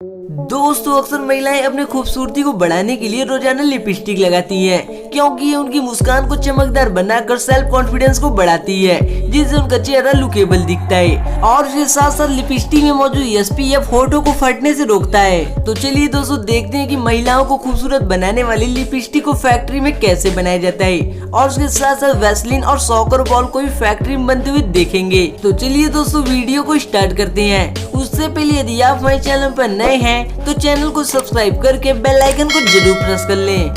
दोस्तों अक्सर महिलाएं अपनी खूबसूरती को बढ़ाने के लिए रोजाना लिपस्टिक लगाती हैं क्योंकि ये उनकी मुस्कान को चमकदार बनाकर सेल्फ कॉन्फिडेंस को बढ़ाती है जिससे उनका चेहरा लुकेबल दिखता है और इसके साथ साथ लिपस्टिक में मौजूद SPF होठों को फटने से रोकता है। तो चलिए दोस्तों देखते हैं कि महिलाओं को खूबसूरत बनाने वाली लिपस्टिक को फैक्ट्री में कैसे बनाया जाता है और उसके साथ साथ वैसलीन और सॉकर बॉल को भी फैक्ट्री में बनते हुए देखेंगे। तो चलिए दोस्तों वीडियो को स्टार्ट करते हैं। उससे पहले यदि आप हमारे चैनल पर नए हैं तो चैनल को सब्सक्राइब करके बेल आइकन को जरूर प्रेस कर लें।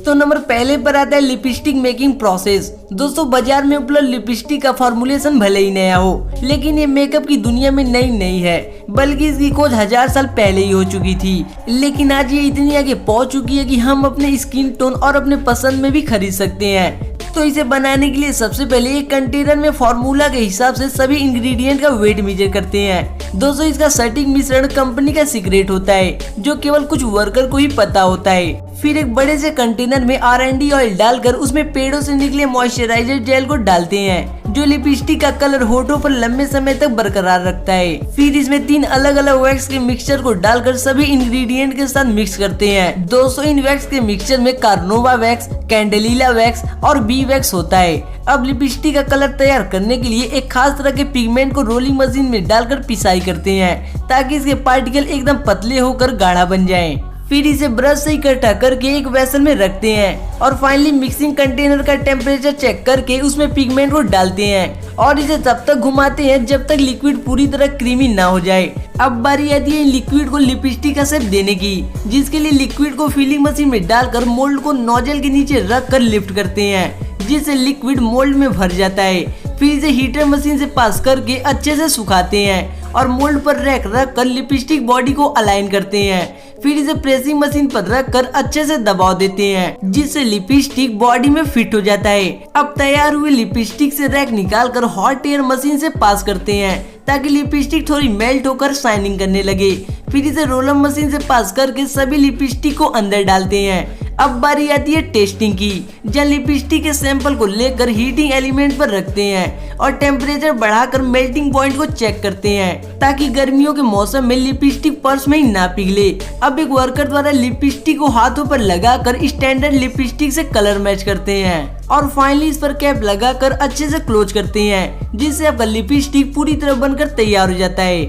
तो नंबर पहले पर आता है लिपस्टिक मेकिंग प्रोसेस। दोस्तों बाजार में उपलब्ध लिपस्टिक का फॉर्मुलेशन भले ही नया हो लेकिन ये मेकअप की दुनिया में नई नहीं है बल्कि इसकी खोज 1000 साल पहले ही हो चुकी थी। लेकिन आज ये इतनी आगे पहुंच चुकी है कि हम अपने स्किन टोन और अपने पसंद में भी खरीद सकते हैं। तो इसे बनाने के लिए सबसे पहले एक कंटेनर में फॉर्मूला के हिसाब से सभी इंग्रेडिएंट का वेट मेजर करते हैं। दोस्तों इसका सटीक मिश्रण कंपनी का सीक्रेट होता है जो केवल कुछ वर्कर को ही पता होता है। फिर एक बड़े से कंटेनर में R&D ऑयल डालकर उसमें पेड़ों से निकले मॉइस्चराइजर जेल को डालते हैं जो लिपस्टिक का कलर होठों पर लंबे समय तक बरकरार रखता है। फिर इसमें 3 अलग अलग वैक्स के मिक्सचर को डालकर सभी इंग्रेडिएंट के साथ मिक्स करते हैं। दोस्तों इन वैक्स के मिक्सचर में कार्नोवा वैक्स, कैंडेलिला वैक्स और बी वैक्स होता है। अब लिपस्टिक का कलर तैयार करने के लिए एक खास तरह के पिगमेंट को रोलिंग मशीन में डालकर पिसाई करते हैं ताकि इसके पार्टिकल एकदम पतले होकर गाढ़ा बन जाएं। फिर इसे ब्रश से इकट्ठा करके एक वेसल में रखते हैं और फाइनली मिक्सिंग कंटेनर का टेम्परेचर चेक करके उसमें पिगमेंट को डालते हैं और इसे तब तक घुमाते हैं जब तक लिक्विड पूरी तरह क्रीमी ना हो जाए। अब बारी आती है लिक्विड को लिपस्टिक का शेप देने की, जिसके लिए लिक्विड को फिलिंग मशीन में डालकर मोल्ड को नोजल के नीचे रख कर लिफ्ट करते हैं जिससे लिक्विड मोल्ड में भर जाता है। फिर इसे हीटर मशीन से पास करके अच्छे से सुखाते हैं और मोल्ड पर रख कर लिपस्टिक बॉडी को अलाइन करते हैं। फिर इसे प्रेसिंग मशीन पर रख कर अच्छे से दबाव देते हैं जिससे लिपस्टिक बॉडी में फिट हो जाता है। अब तैयार हुए लिपस्टिक से रैक निकाल कर हॉट एयर मशीन से पास करते हैं ताकि लिपस्टिक थोड़ी मेल्ट होकर शाइनिंग करने लगे। फिर इसे रोलर मशीन से पास करके सभी लिपस्टिक को अंदर डालते हैं। अब बारी आती है टेस्टिंग की, जहाँ लिपस्टिक के सैंपल को लेकर हीटिंग एलिमेंट पर रखते हैं और टेम्परेचर बढ़ाकर मेल्टिंग पॉइंट को चेक करते हैं ताकि गर्मियों के मौसम में लिपस्टिक पर्स में ही ना पिघले। अब एक वर्कर द्वारा लिपस्टिक को हाथों पर लगाकर स्टैंडर्ड लिपस्टिक से कलर मैच करते हैं और फाइनली इस पर कैप लगाकर अच्छे से क्लोज करते हैं जिससे आपका लिपस्टिक पूरी तरह बनकर तैयार हो जाता है।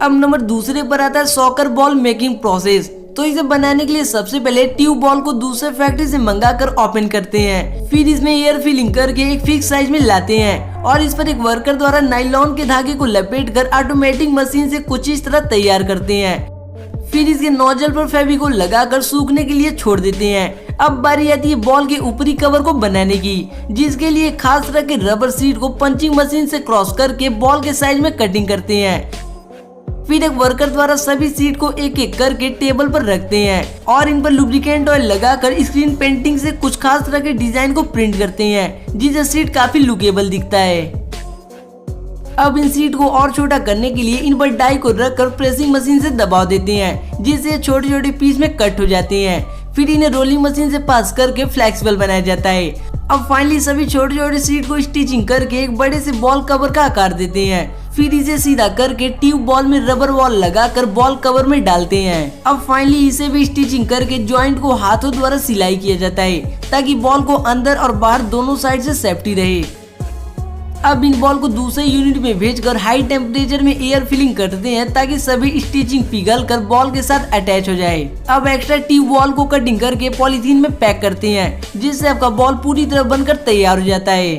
अब नंबर दूसरे पर आता है सॉकर बॉल मेकिंग प्रोसेस। तो इसे बनाने के लिए सबसे पहले ट्यूब बॉल को दूसरे फैक्ट्री से मंगाकर ओपन करते हैं। फिर इसमें एयर फिलिंग करके एक फिक्स साइज में लाते हैं और इस पर एक वर्कर द्वारा नायलॉन के धागे को लपेटकर ऑटोमेटिक मशीन से कुछ इस तरह तैयार करते हैं। फिर इसके नोजल पर फेविकोल लगाकर सूखने के लिए छोड़ देते हैं। अब बारी आती है बॉल के ऊपरी कवर को बनाने की, जिसके लिए खास तरह के रबर शीट को पंचिंग मशीन से क्रॉस करके बॉल के साइज में कटिंग करते हैं। फिर एक वर्कर द्वारा सभी सीट को एक एक करके टेबल पर रखते हैं और इन पर लुब्रिकेंट ऑयल लगाकर स्क्रीन पेंटिंग से कुछ खास तरह के डिजाइन को प्रिंट करते हैं जिससे सीट काफी लुकेबल दिखता है। अब इन सीट को और छोटा करने के लिए इन पर डाई को रखकर प्रेसिंग मशीन से दबाव देते हैं जिससे छोटे छोटे पीस में कट हो जाते हैं। फिर इन्हें रोलिंग मशीन से पास करके फ्लेक्सिबल बनाया जाता है। अब फाइनली सभी छोटे छोटे सीट को स्टिचिंग करके एक बड़े से बॉल कवर का आकार देते हैं। फिर इसे सीधा करके ट्यूब बॉल में रबर बॉल लगाकर बॉल कवर में डालते हैं। अब फाइनली इसे भी स्टिचिंग करके जॉइंट को हाथों द्वारा सिलाई किया जाता है ताकि बॉल को अंदर और बाहर दोनों साइड से सेफ्टी रहे। अब इन बॉल को दूसरे यूनिट में भेजकर हाई टेम्परेचर में एयर फिलिंग करते हैं ताकि सभी स्टिचिंग पिघल कर बॉल के साथ अटैच हो जाए। अब एक्स्ट्रा ट्यूब बॉल को कटिंग करके पॉलीथीन में पैक करते हैं जिससे आपका बॉल पूरी तरह बनकर तैयार हो जाता है।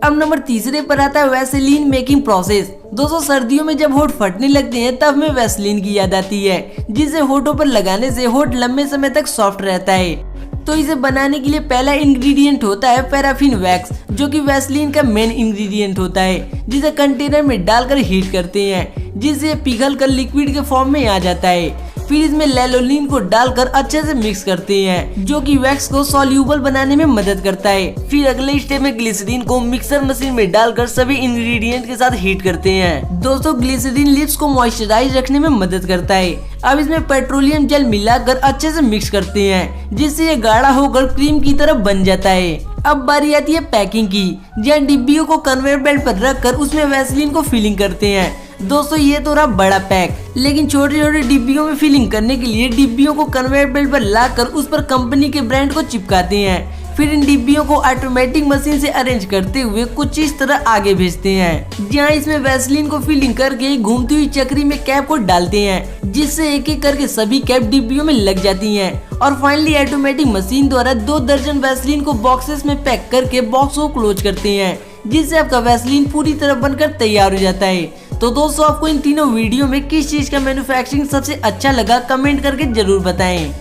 अब नंबर तीसरे पर आता है वैसलीन मेकिंग प्रोसेस। दोस्तों सर्दियों में जब होठ फटने लगते हैं तब हमें वैसलीन की याद आती है जिसे होठों पर लगाने से होठ लंबे समय तक सॉफ्ट रहता है। तो इसे बनाने के लिए पहला इंग्रेडिएंट होता है पैराफिन वैक्स जो कि वैसलीन का मेन इंग्रेडिएंट होता है जिसे कंटेनर में डालकर हीट करते हैं जिससे पिघल कर लिक्विड के फॉर्म में आ जाता है। फिर इसमें लैलोलीन को डालकर अच्छे से मिक्स करते हैं जो कि वैक्स को सॉल्यूबल बनाने में मदद करता है। फिर अगले स्टेप में ग्लिसरीन को मिक्सर मशीन में डालकर सभी इंग्रेडिएंट के साथ हीट करते हैं। दोस्तों ग्लिसरीन लिप्स को मॉइस्चराइज रखने में मदद करता है। अब इसमें पेट्रोलियम जेल मिलाकर अच्छे से मिक्स करते हैं जिससे ये गाढ़ा होकर क्रीम की तरह बन जाता है। अब बारी आती है पैकिंग की, जहाँ डिब्बियों को कन्वेयर बेल्ट पर रखकर उसमें वैसलीन को फिलिंग करते हैं। दोस्तों ये तो रहा बड़ा पैक, लेकिन छोटे छोटे डिब्बियों में फिलिंग करने के लिए डिब्बियों को कन्वेयर बेल्ट पर लाकर उस पर कंपनी के ब्रांड को चिपकाते हैं। फिर इन डिब्बियों को ऑटोमेटिक मशीन से अरेंज करते हुए कुछ इस तरह आगे भेजते हैं, जहां इसमें वैसलीन को फिलिंग करके घूमती हुई चक्री में कैप को डालते हैं, जिससे एक एक करके सभी कैप डिब्बियों में लग जाती हैं। और फाइनली ऑटोमेटिक मशीन द्वारा 2 दर्जन वैसलीन को बॉक्सेस में पैक करके बॉक्स को क्लोज करते हैं, जिससे आपका वैसलीन पूरी तरह बनकर तैयार हो जाता है। तो दोस्तों आपको इन तीनों वीडियो में किस चीज का मैन्युफैक्चरिंग सबसे अच्छा लगा कमेंट करके जरूर बताएं।